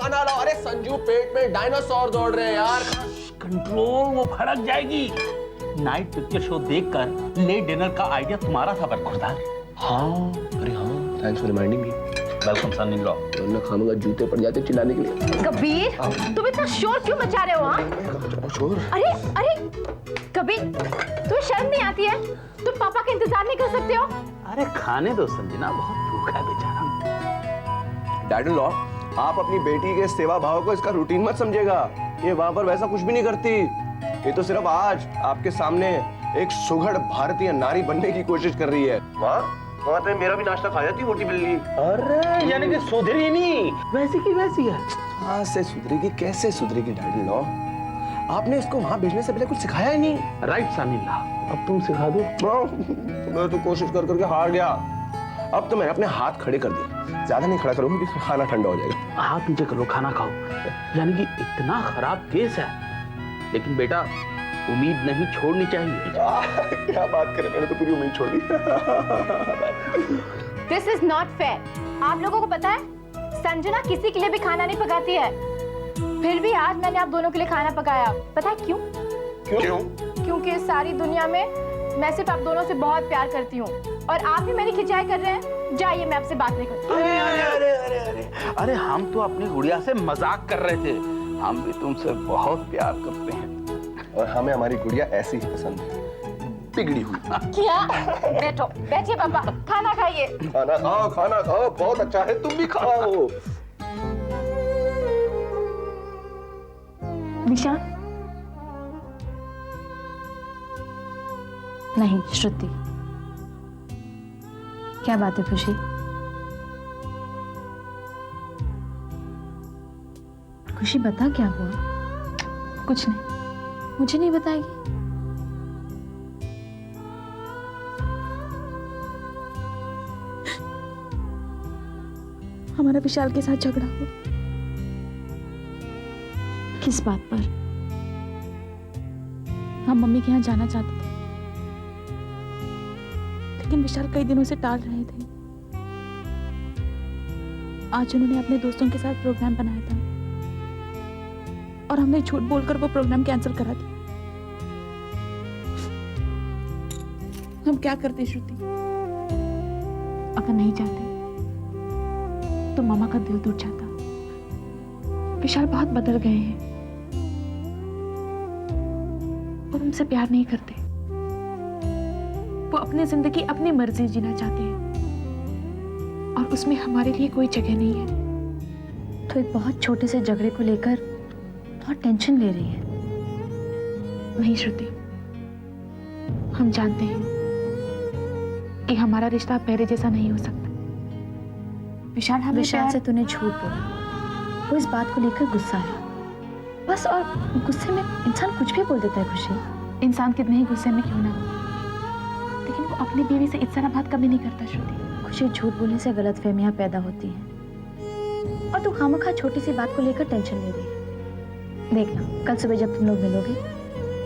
खाना लाओ। अरे संजू, पेट में डायनासोर दौड़ रहे हैं यार। कंट्रोल, वो भड़क जाएगी। नाइट पिक्चर शो देखकर लेट डिनर का आइडिया तुम्हारा था बरखुरदार। हाँ, अरे हाँ, thanks for reminding me. Welcome son in law. वरना खामगा जूते पड़ जाते चिल्लाने के लिए। कबीर, तुम इतना शोर क्यों मचा रहे हो? हाँ? शोर? अरे कबीर, तुम्हें शर्म नहीं आती है? तुम पापा का इंतजार नहीं कर सकते हो? अरे खाने दो संजना, बहुत भूखा है बेचारा। डैड इन लॉ, आप अपनी बेटी के सेवा भाव को इसका रूटीन मत समझेगा। ये वहां पर वैसा कुछ भी नहीं करती। ये तो सिर्फ आज आपके सामने एक सुघड़ भारतीय नारी बनने की कोशिश कर रही है। वहाँ तो मेरा भी नाश्ता खा जाती मोटी बिल्ली। अरे यानी कि सुधरी नहीं, वैसी की वैसी है। कहाँ से सुधरेगी, कैसे सुधरेगी डैड इन लॉ? आपने इसको वहाँ भेजने से पहले कुछ सिखाया ही नहीं। राइट सन इन लॉ, अब तुम सिखा दो। मैं तो कोशिश कर करके हार गया। अब तो मैंने अपने हाथ खड़े कर दिए। ज्यादा नहीं खड़ा करूंगा क्योंकि खाना ठंडा हो जाएगा। हाथ नीचे करो, खाना खाओ। यानी कि इतना खराब केस है, लेकिन बेटा उम्मीद नहीं छोड़नी चाहिए। क्या बात करें, मैंने तो पूरी उम्मीद छोड़ दी। This is not fair. आप लोगों को पता है, संजना किसी के लिए भी खाना नहीं पकाती है। फिर भी आज मैंने आप दोनों के लिए खाना पकाया। पता है क्यों? क्यों? क्योंकि सारी दुनिया में मैं सिर्फ आप दोनों से बहुत प्यार करती हूँ और आप ही मेरी खिंचाई कर रहे हैं। जाइए, मैं आपसे बात नहीं करती। अरे अरे अरे अरे अरे अरे, हम तो अपनी गुड़िया से मजाक कर रहे थे। हम भी तुमसे बहुत प्यार करते हैं और हमें हमारी गुड़िया ऐसी ही पसंद है, बिगड़ी हुई। क्या? बैठो, बैठिए पापा, खाना खाइए। खाना खाओ, खाना खाओ, बहुत अच्छा है, तुम भी खाओ। विशाल? नहीं श्रुति, क्या बात है खुशी? खुशी बता, क्या हुआ? कुछ नहीं, मुझे नहीं बताएगी? हमारा विशाल के साथ झगड़ा हुआ। किस बात पर? हम मम्मी के यहाँ जाना चाहते थे, लेकिन विशाल कई दिनों से टाल रहे थे। आज उन्होंने अपने दोस्तों के साथ प्रोग्राम बनाया था और हमने झूठ बोलकर वो प्रोग्राम कैंसिल करा दिया। हम क्या करते श्रुति? अगर नहीं जाते तो मामा का दिल टूट जाता। विशाल बहुत बदल गए हैं, वो तुमसे प्यार नहीं करते। वो अपनी जिंदगी अपनी मर्जी जीना चाहते हैं और उसमें हमारे लिए कोई जगह नहीं है। तो एक बहुत छोटे से झगड़े को लेकर बहुत टेंशन ले रही है। नहीं श्रुति, हम जानते हैं कि हमारा रिश्ता पहले जैसा नहीं हो सकता। विशाल हमें विशाल से तूने झूठ बोला, वो इस बात को लेकर गुस्सा है बस, और गुस्से में इंसान कुछ भी बोल देता है खुशी। इंसान कितने ही गुस्से में क्यों ना हो, लेकिन वो अपनी बीवी से इस तरह बात कभी नहीं करता श्रुति। खुशी, झूठ बोलने से गलतफहमियां पैदा होती हैं और तू खामखा छोटी सी बात को लेकर टेंशन ले रही है। देखना, कल सुबह जब तुम लोग मिलोगे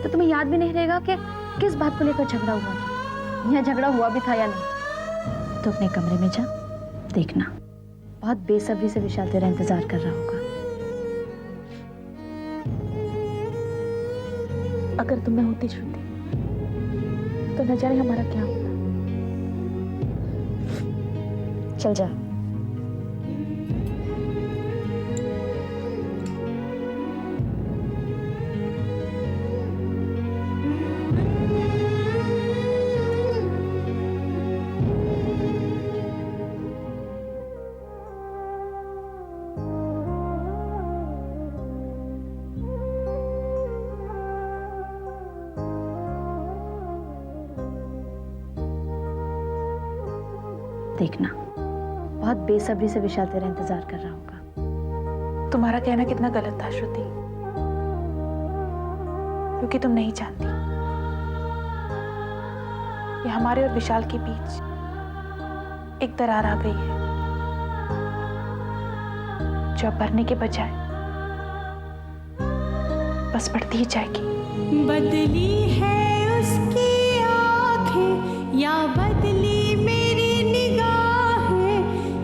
तो तुम्हें याद भी नहीं रहेगा कि किस बात को लेकर झगड़ा हुआ था, या झगड़ा हुआ भी था या नहीं। तो अपने कमरे में जा, देखना बहुत बेसब्री से विशाल तेरा इंतजार कर रहा होगा। अगर तुम मैं होती श्रुति तो न जाने हमारा क्या होता। चल जा। देखना बहुत बेसब्री से विशाल तेरा इंतजार कर रहा होगा। तुम्हारा कहना कितना गलत था श्रुति, क्योंकि तुम नहीं जानती कि हमारे और विशाल के बीच एक दरार आ गई है जो अब भरने के बजाय बस बढ़ती ही जाएगी। बदली है उसकी आंखें या बदली मेरी निगाहें,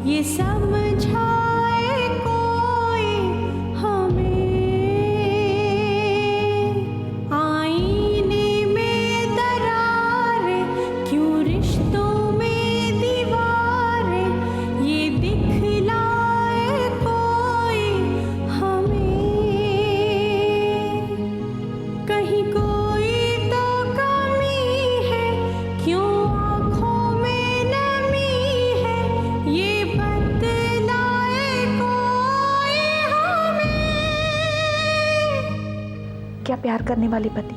ये समझाए कोई प्यार करने वाले पति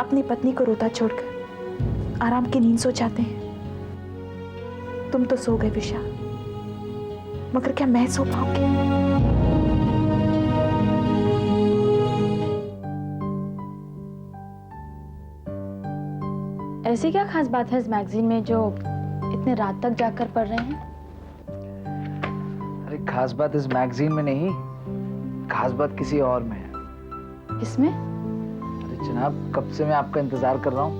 अपनी पत्नी को रोता छोड़कर आराम की नींद सो जाते हैं। तुम तो सो गए विशाल, मगर क्या मैं सो पाऊंगी? ऐसी क्या खास बात है इस मैगजीन में जो इतने रात तक जाकर पढ़ रहे हैं? अरे खास बात इस मैगजीन में नहीं, खास बात किसी और में है। किसमें? अरे जनाब, कब से मैं आपका इंतजार कर रहा हूँ।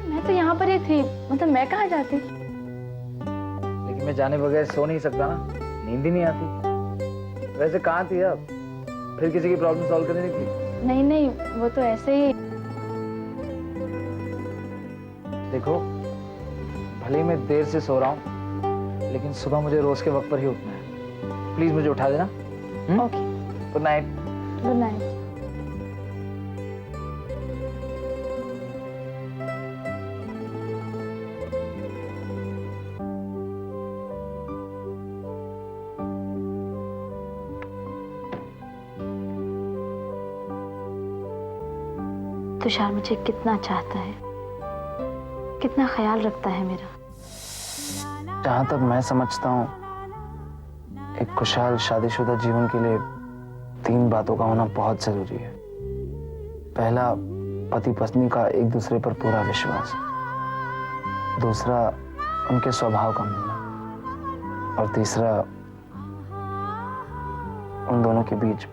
मैं तो यहाँ पर ही थी, मतलब मैं कहाँ जाती? लेकिन मैं जाने बगैर सो नहीं सकता ना, नींद ही नहीं आती। वैसे कहाँ थी आप? फिर किसी की प्रॉब्लम सॉल्व करने निकली? नहीं नहीं, वो तो ऐसे ही। देखो, भले ही मैं देर से सो रहा हूँ, लेकिन सुबह मुझे रोज के वक्त पर ही उठना है। प्लीज मुझे उठा देना। Okay, good night. Good night. Tushar मुझे कितना चाहता है, कितना ख्याल रखता है मेरा। जहां तक मैं समझता हूँ, एक खुशहाल शादीशुदा जीवन के लिए 3 बातों का होना बहुत जरूरी है। पहला, पति पत्नी का एक दूसरे पर पूरा विश्वास। दूसरा, उनके स्वभाव का मिलना। और तीसरा, उन दोनों के बीच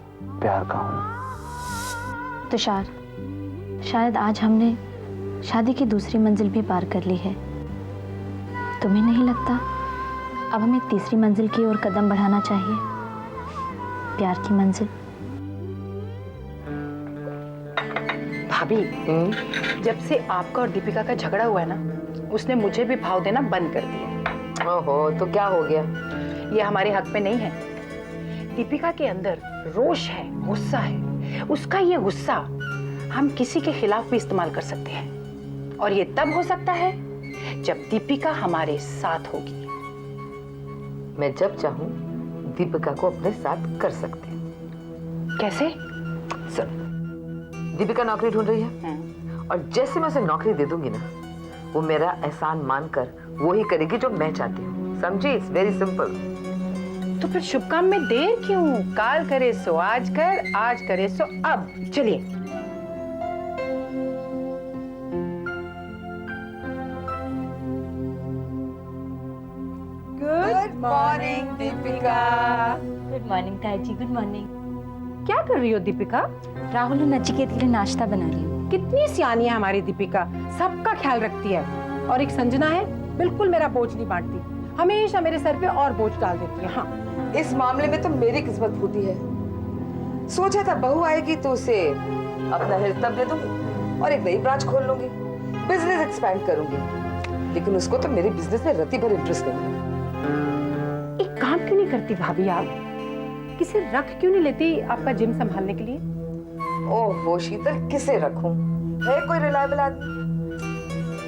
प्यार का होना। तुषार, शायद आज हमने शादी की दूसरी मंजिल भी पार कर ली है। तुम्हें नहीं लगता अब हमें तीसरी मंजिल की ओर कदम बढ़ाना चाहिए? प्यार की मंजिल। भाभी, जब से आपका और दीपिका का झगड़ा हुआ है ना, उसने मुझे भी भाव देना बंद कर दिया। ओहो, तो क्या हो गया? ये हमारे हक में नहीं है। दीपिका के अंदर रोष है, गुस्सा है। उसका ये गुस्सा हम किसी के खिलाफ भी इस्तेमाल कर सकते हैं, और ये तब हो सकता है जब दीपिका हमारे साथ होगी। मैं जब चाहूं दीपिका को अपने साथ कर सकते हैं। कैसे? दीपिका नौकरी ढूंढ रही है, और जैसे मैं उसे नौकरी दे दूंगी ना, वो मेरा एहसान मानकर वो ही करेगी जो मैं चाहती हूँ। समझी? It's very simple. तो फिर शुभ काम में देर क्यों? काल करे सो आज कर, आज करे सो अब। चलिए। Good morning Deepika. Good morning ताई जी, गुड मॉर्निंग। क्या कर रही हो दीपिका? राहुल और नचिकेत के लिए नाश्ता बना रही हूँ। कितनी सियानी है हमारी दीपिका, सबका ख्याल रखती है। और एक संजना है, बिल्कुल मेरा बोझ नहीं बांटती, हमेशा मेरे सर पे और बोझ डाल देती है। हाँ, इस मामले में तो मेरी किस्मत फूटी है। सोचा था बहू आएगी तो उसे अपना हेल्थ तब दे दूंगी और एक नई ब्रांच खोल लूंगी, बिजनेस एक्सपैंड करूंगी। लेकिन उसको तो मेरे बिजनेस में रत्ती भर इंटरेस्ट नहीं है। एक काम क्यों नहीं करती भाभी आप? किसे रख क्यों नहीं लेती आपका जिम संभालने के लिए? ओहो शीतल, किसे रखूं? है कोई रिलायबल आदमी?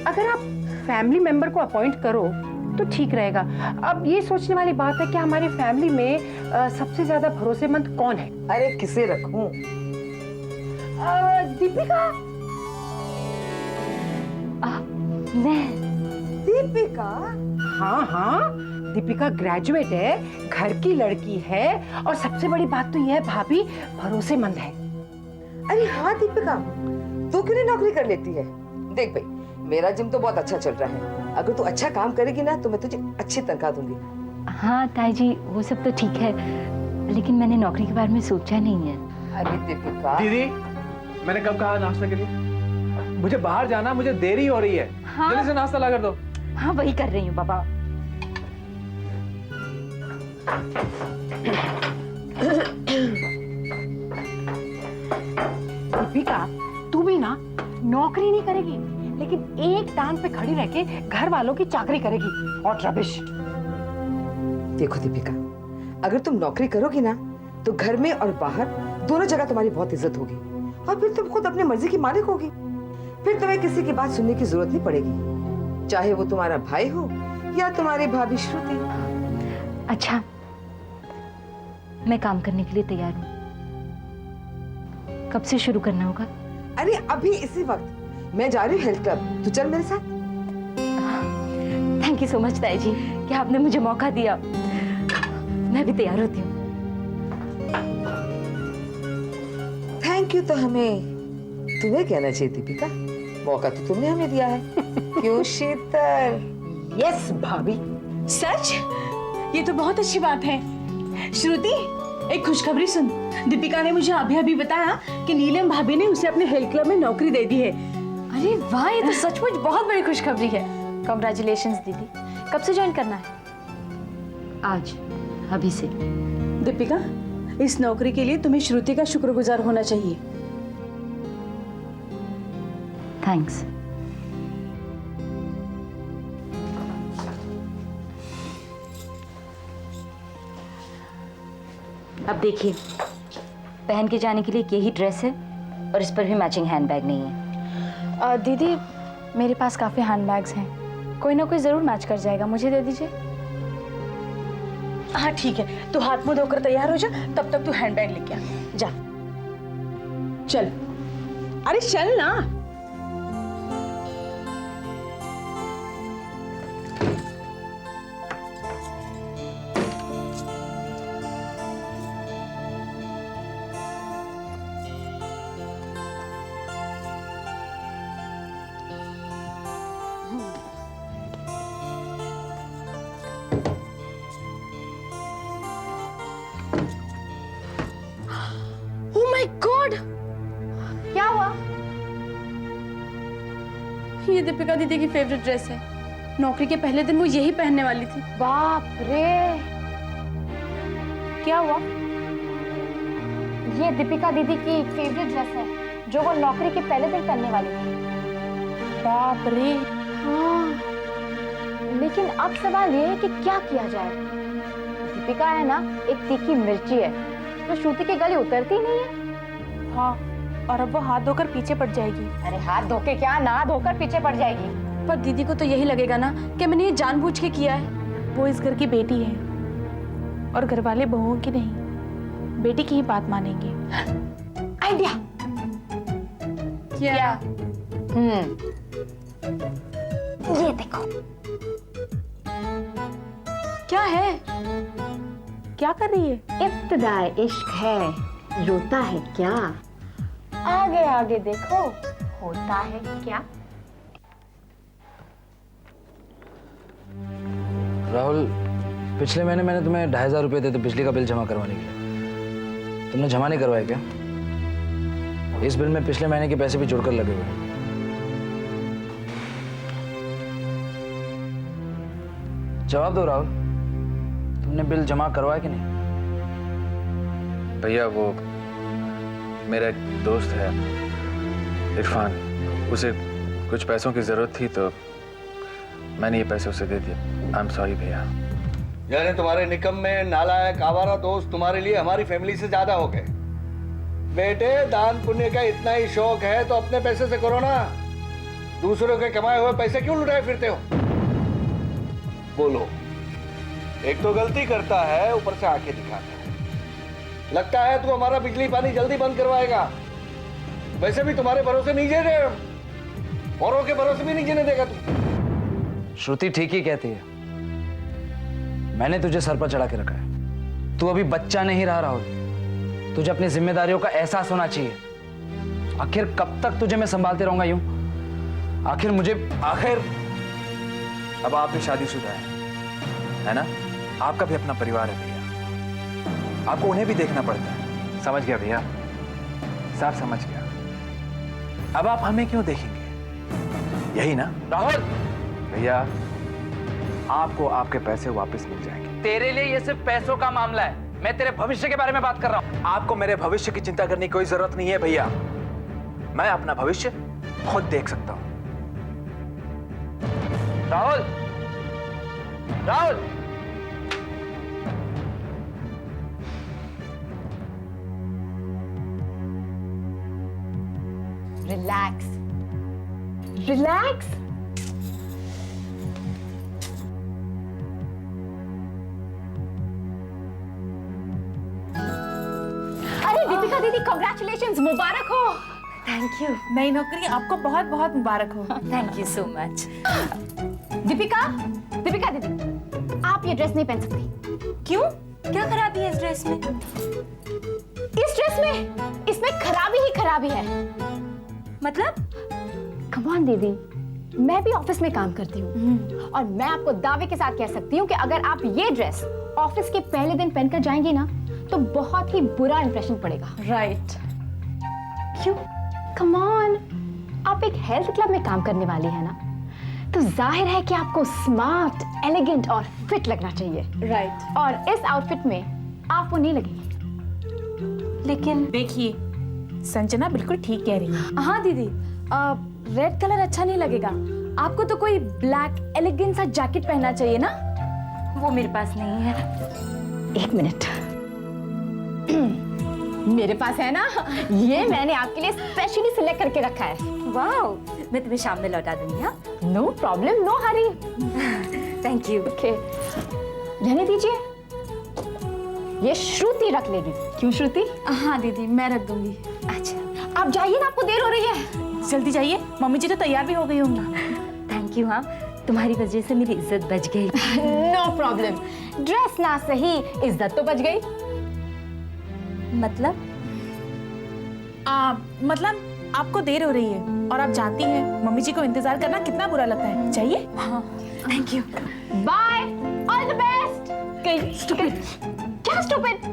अगर आप फैमिली मेंबर को अपॉइंट करो तो ठीक रहेगा। अब ये सोचने वाली बात है कि हमारी फैमिली में सबसे ज्यादा भरोसेमंद कौन है? अरे किसे रखूं? दीपिका। मैं? दीपिका? हाँ हाँ, दीपिका ग्रेजुएट है, घर की लड़की है, और सबसे बड़ी बात तो यह है भाभी, भरोसेमंद है। अरे हाँ दीपिका, तू क्यों नहीं नौकरी कर लेती है? देख भाई, मेरा जिम तो बहुत अच्छा चल रहा है। अगर तू अच्छा काम करेगी ना तो मैं तुझे अच्छी तनख्वाह दूंगी। हाँ ताई जी, वो सब तो ठीक है, लेकिन मैंने नौकरी के बारे में सोचा नहीं है। अरे दीपिका। दीदी, मैंने कब कहा नाश्ता के लिए? मुझे बाहर जाना, मुझे देरी हो रही है। हाँ? जल्दी से नाश्ता ला कर दो। हाँ वही कर रही हूँ पापा। दीपिका, तू भी ना नौकरी नहीं करेगी, लेकिन एक टांग पे खड़ी रह के घर वालों की चाकरी करेगी। और रबिश। देखो दीपिका, अगर तुम नौकरी करोगी ना तो घर में और बाहर दोनों जगह तुम्हारी बहुत इज्जत होगी, और फिर तुम खुद अपनी मर्जी की मालिक होगी। फिर तुम्हें किसी की बात सुनने की जरूरत नहीं पड़ेगी, चाहे वो तुम्हारा भाई हो या तुम्हारी भाभी श्रुति। अच्छा, मैं काम करने के लिए तैयार हूँ। कब से शुरू करना होगा? अरे अभी इसी वक्त मैं जा रही हूँ हेल्थ क्लब, तू चल मेरे साथ। थैंक यू सो मच ताई जी कि आपने मुझे मौका दिया। मैं भी तैयार होती हूँ। थैंक यू तो हमें तुम्हें कहना चाहिए दीपिका, मौका तो तुमने हमें दिया है। क्यों शीतल? यस भाभी। सच? ये तो बहुत अच्छी बात है। श्रुति, एक खुशखबरी सुन। दीपिका ने मुझे अभी अभी बताया कि नीलम भाभी ने उसे अपने हेल्थ क्लब में नौकरी दे दी है। अरे वाह, ये तो सचमुच बहुत बड़ी खुशखबरी है। कॉन्ग्रेचुलेशंस दीदी। कब से ज्वाइन करना है? आज, अभी से। दीपिका, इस नौकरी के लिए तुम्हें श्रुति का शुक्रगुजार होना चाहिए। थैंक्स। अब देखिए, पहन के जाने के लिए यही ड्रेस है और इस पर भी मैचिंग हैंडबैग नहीं है। दीदी, मेरे पास काफ़ी हैंडबैग्स हैं, कोई ना कोई ज़रूर मैच कर जाएगा, मुझे दे दीजिए। हाँ ठीक है, तू हाथ मुंह धोकर तैयार हो जा, तब तक तू हैंडबैग लेके आ जा। चल, अरे चल ना। ओह माय गॉड, क्या हुआ? ये दीपिका दीदी की फेवरेट ड्रेस है। नौकरी के पहले दिन वो यही पहनने वाली थी। बाप रे, क्या हुआ? ये दीपिका दीदी की फेवरेट ड्रेस है जो वो नौकरी के पहले दिन पहनने वाली थी। बाप रे। हाँ, लेकिन अब सवाल ये है कि क्या किया जाए। दीपिका है ना, एक तीखी मिर्ची है, तो श्रुति के गले उतरती नहीं है। हाँ, और अब वो हाथ धोकर पीछे पड़ जाएगी। अरे हाथ धोके क्या, ना धोकर पीछे पड़ जाएगी। पर दीदी को तो यही लगेगा ना कि मैंने ये जानबूझ के किया है। वो इस घर की बेटी है और घर वाले बहुओं की नहीं, बेटी की ही बात मानेंगे। आइडिया। क्या? ये देखो। क्या है? क्या कर रही है? इब्तिदाए इश्क है, रोता है क्या? आगे आगे देखो, होता है क्या? राहुल, पिछले महीने मैंने तुम्हें 2500 रुपये दे थे बिजली का बिल जमा करवाने के लिए। तुमने जमा नहीं करवाया क्या? इस बिल में पिछले महीने के पैसे भी जुड़कर लगे हुए हैं। जवाब दो राहुल, तुमने बिल जमा करवाया कि नहीं? भैया, वो मेरा एक दोस्त है इरफान, उसे कुछ पैसों की जरूरत थी तो मैंने ये पैसे उसे दे दिए। आई एम सॉरी भैया। यानी तुम्हारे निकम्मे नालायक आवारा दोस्त तुम्हारे लिए हमारी फैमिली से ज्यादा हो गए। बेटे, दान पुण्य का इतना ही शौक है तो अपने पैसे से करो ना, दूसरों के कमाए हुए पैसे क्यों लुटाए फिरते हो? बोलो, एक तो गलती करता है, ऊपर से आंखें दिखाता है। लगता है तू हमारा बिजली पानी जल्दी बंद करवाएगा। वैसे भी तुम्हारे भरोसे नहीं जीने, औरों के भरोसे भी नहीं जीने देगा तू। श्रुति ठीक ही कहती है, मैंने तुझे सर पर चढ़ा के रखा है। तू अभी बच्चा नहीं रहा राहुल, तुझे अपनी जिम्मेदारियों का एहसास होना चाहिए। आखिर कब तक तुझे मैं संभालते रहूंगा यूं? आखिर अब आप भी शादीशुदा है ना? आपका भी अपना परिवार है भैया, आपको उन्हें भी देखना पड़ता है। समझ गया भैया, साफ समझ गया। अब आप हमें क्यों देखेंगे, यही ना? राहुल, भैया, आपको आपके पैसे वापस मिल जाएंगे। तेरे लिए ये सिर्फ पैसों का मामला है, मैं तेरे भविष्य के बारे में बात कर रहा हूं। आपको मेरे भविष्य की चिंता करने की कोई जरूरत नहीं है भैया, मैं अपना भविष्य खुद देख सकता हूं। Rahul, Rahul, relax, relax. अरे दीपिका दीदी कांग्रेचुलेशंस, मुबारक हो। Thank you. नई नौकरी आपको बहुत बहुत मुबारक हो। Thank you so much. Deepika Deepika दीदी, आप ये ड्रेस नहीं पहन सकती। क्यों? क्या खराबी है इस ड्रेस में? इस ड्रेस में, इसमें खराबी ही खराबी है। मतलब? कम ऑन दीदी, मैं भी ऑफिस में काम करती हूँ और मैं आपको दावे के साथ कह सकती हूँ कि अगर आप ये ड्रेस ऑफिस के पहले दिन पहनकर जाएंगी ना तो बहुत ही बुरा इंप्रेशन पड़ेगा। राइट। क्यों? कम ऑन, आप एक हेल्थ क्लब में काम करने वाली है ना, तो जाहिर है कि आपको स्मार्ट, एलिगेंट और फिट लगना चाहिए। राइट। और इस आउटफिट में आप वो नहीं लगेंगी। लेकिन देखिए, संजना बिल्कुल ठीक कह रही है। हाँ दीदी, रेड कलर अच्छा नहीं लगेगा। आपको तो कोई ब्लैक एलिगेंट सा जैकेट पहनना चाहिए ना। वो मेरे पास नहीं है। एक मिनट, मेरे पास है ना, ये मैंने आपके लिए स्पेशली सिलेक्ट करके रखा है। वाह, मैं तुम्हें शाम में लौटा दूंगी। हाँ, no problem, no hurry. Thank you. Okay, रहने दीजिए, ये श्रुति रख लेगी। क्यों श्रुति? हाँ दीदी, मैं रख दूंगी। अच्छा, आप जाइए ना, आपको देर हो रही है। जल्दी जाइए, मम्मी जी तो तैयार भी हो गई होंगी। Thank you. हाँ, तुम्हारी वजह से मेरी इज्जत बच गई। नो प्रॉब्लम, ड्रेस ना सही, इज्जत तो बच गई। मतलब? मतलब आपको देर हो रही है और आप जानती हैं मम्मी जी को इंतजार करना कितना बुरा लगता है। चाहिए? हाँ, thank you. Bye, all the best. क्या स्टूपिड?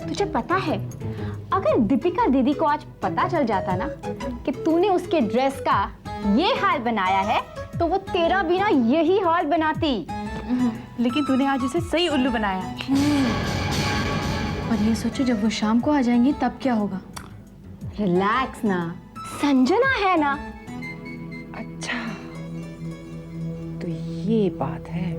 तुझे पता है, अगर दीपिका दीदी को आज पता चल जाता ना कि तूने उसके ड्रेस का ये हाल बनाया है तो वो तेरा भी ना यही हाल बनाती। लेकिन तूने आज उसे सही उल्लू बनाया। और ये सोचो, जब वो शाम को आ जाएंगी तब क्या होगा? रिलैक्स ना, संजना है ना। अच्छा, तो ये बात है।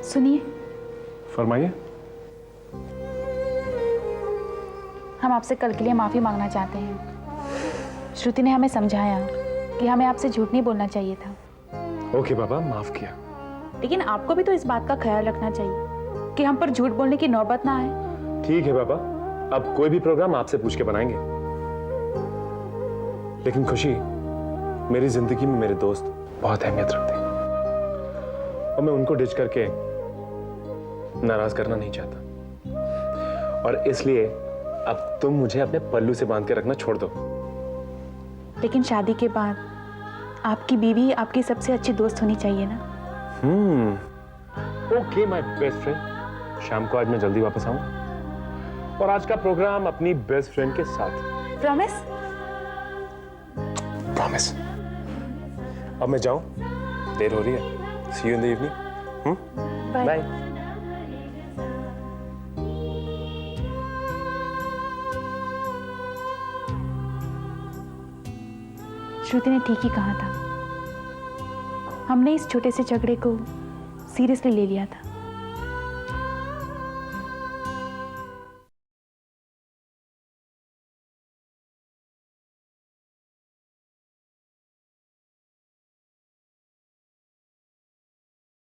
सुनिए, फरमाइए। हम आपसे कल के लिए माफी मांगना चाहते हैं। श्रुति ने हमें समझाया कि हमें आपसे झूठ नहीं बोलना चाहिए था। ओके बाबा, माफ किया। लेकिन आपको भी तो इस बात का ख्याल रखना चाहिए कि हम पर झूठ बोलने की नौबत ना आए। ठीक है बाबा, अब कोई भी प्रोग्राम आपसे पूछ के बनाएंगे। लेकिन खुशी, मेरी जिंदगी में मेरे दोस्त बहुत अहमियत रखते हैं और मैं उनको डिच करके नाराज करना नहीं चाहता। और इसलिए अब तुम मुझे अपने पल्लू से बांध के रखना छोड़ दो। लेकिन शादी के बाद आपकी बीवी आपकी सबसे अच्छी दोस्त होनी चाहिए ना। ओके माय बेस्ट फ्रेंड, शाम को आज मैं जल्दी वापस आऊंगा और आज का प्रोग्राम अपनी बेस्ट फ्रेंड के साथ। प्रॉमिस? प्रॉमिस। अब मैं जाऊं, देर हो रही है। See you in the evening. Bye. Shruti ने ठीक ही कहा था। हमने इस छोटे से झगड़े को सीरियसली ले लिया था।